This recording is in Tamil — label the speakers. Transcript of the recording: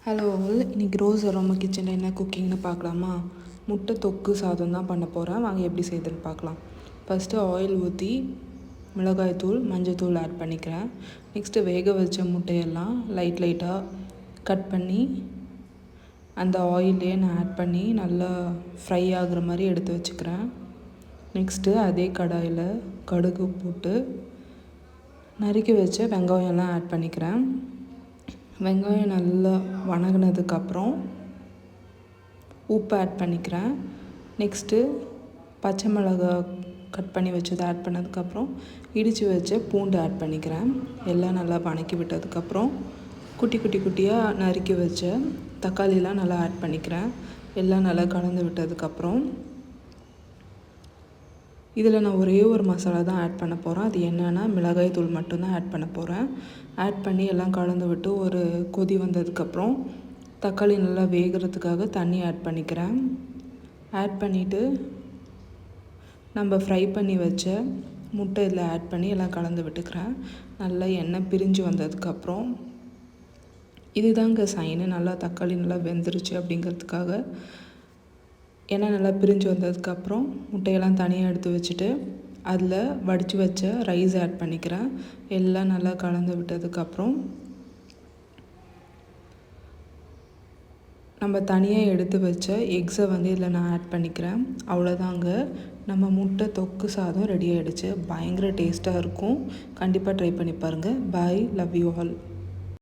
Speaker 1: ஹலோ ஆல், இன்றைக்கி ரோஸ் அரோமா கிச்சனில் என்ன குக்கிங்னு பார்க்கலாமா? முட்டை தொக்கு சாதம் தான் பண்ண போகிறேன். வாங்க எப்படி செய்யுதுன்னு பார்க்கலாம். ஃபஸ்ட்டு ஆயில் ஊற்றி மிளகாய்த்தூள் மஞ்சள்தூள் ஆட் பண்ணிக்கிறேன். நெக்ஸ்ட்டு வேக வச்ச முட்டையெல்லாம் லைட்டாக கட் பண்ணி அந்த ஆயிலே நான் ஆட் பண்ணி நல்லா ஃப்ரை ஆகுற மாதிரி எடுத்து வச்சுக்கிறேன். நெக்ஸ்ட்டு அதே கடாயில் கடுகு போட்டு நறுக்கி வச்ச வெங்காயம்லாம் ஆட் பண்ணிக்கிறேன். வெங்காயம் நல்லா வணங்கினதுக்கப்புறம் உப்பு ஆட் பண்ணிக்கிறேன். நெக்ஸ்ட்டு பச்சை மிளகாய் கட் பண்ணி வச்சதை ஆட் பண்ணதுக்கப்புறம் இடித்து வச்ச பூண்டு ஆட் பண்ணிக்கிறேன். எல்லாம் நல்லா வணக்கி விட்டதுக்கப்புறம் குட்டியாக நறுக்கி வச்ச தக்காளிலாம் நல்லா ஆட் பண்ணிக்கிறேன். எல்லாம் நல்லா கலந்து விட்டதுக்கப்புறம் இதில் நான் ஒரே ஒரு மசாலா தான் ஆட் பண்ண போகிறேன். அது என்னென்னா மிளகாய் தூள் மட்டும்தான் ஆட் பண்ண போகிறேன். ஆட் பண்ணி எல்லாம் கலந்து விட்டு ஒரு கொதி வந்ததுக்கப்புறம் தக்காளி நல்லா வேகிறதுக்காக தண்ணி ஆட் பண்ணிக்கிறேன். ஆட் பண்ணிவிட்டு நம்ம ஃப்ரை பண்ணி வச்ச முட்டை இதில் ஆட் பண்ணி எல்லாம் கலந்து விட்டுக்கிறேன். நல்லா எண்ணெய் பிரிஞ்சு வந்ததுக்கப்புறம் இதுதாங்க சைனு, நல்லா தக்காளி நல்லா வெந்துருச்சு அப்படிங்கிறதுக்காக. எண்ணெய் நல்லா பிரிஞ்சு வந்ததுக்கப்புறம் முட்டையெல்லாம் தனியாக எடுத்து வச்சுட்டு அதில் வடித்து வச்ச ரைஸ் ஆட் பண்ணிக்கிறேன். எல்லாம் நல்லா கலந்து விட்டதுக்கப்புறம் நம்ம தனியாக எடுத்து வச்ச எக்ஸை இதில் நான் ஆட் பண்ணிக்கிறேன். அவ்வளோதாங்க, நம்ம முட்டை தொக்கு சாதம் ரெடி ஆகிடுச்சு. பயங்கர டேஸ்ட்டாக இருக்கும். கண்டிப்பாக ட்ரை பண்ணி பாருங்கள். பாய், லவ் யூ ஆல்.